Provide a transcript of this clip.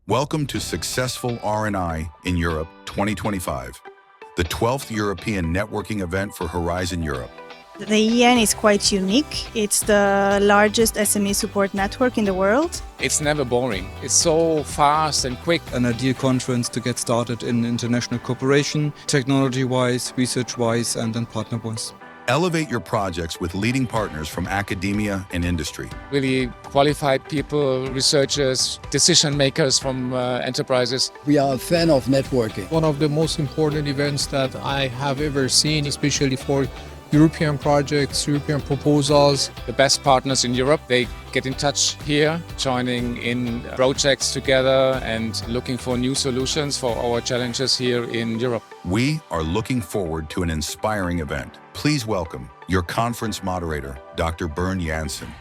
Welcome to Successful R&I in Europe 2025, the 12th European networking event for Horizon Europe. The EN is quite unique. It's the largest SME support network in the world. It's never boring. It's so fast and quick. An ideal conference to get started in international cooperation, technology-wise, research-wise, and then partner-wise. Elevate your projects with leading partners from academia and industry. Really qualified people, researchers, decision makers from enterprises. We are a fan of networking. One of the most important events that I have ever seen, especially for European projects, European proposals. The best partners in Europe, they get in touch here, joining in projects together and looking for new solutions for our challenges here in Europe. We are looking forward to an inspiring event. Please welcome your conference moderator, Dr. Bernd Janssen.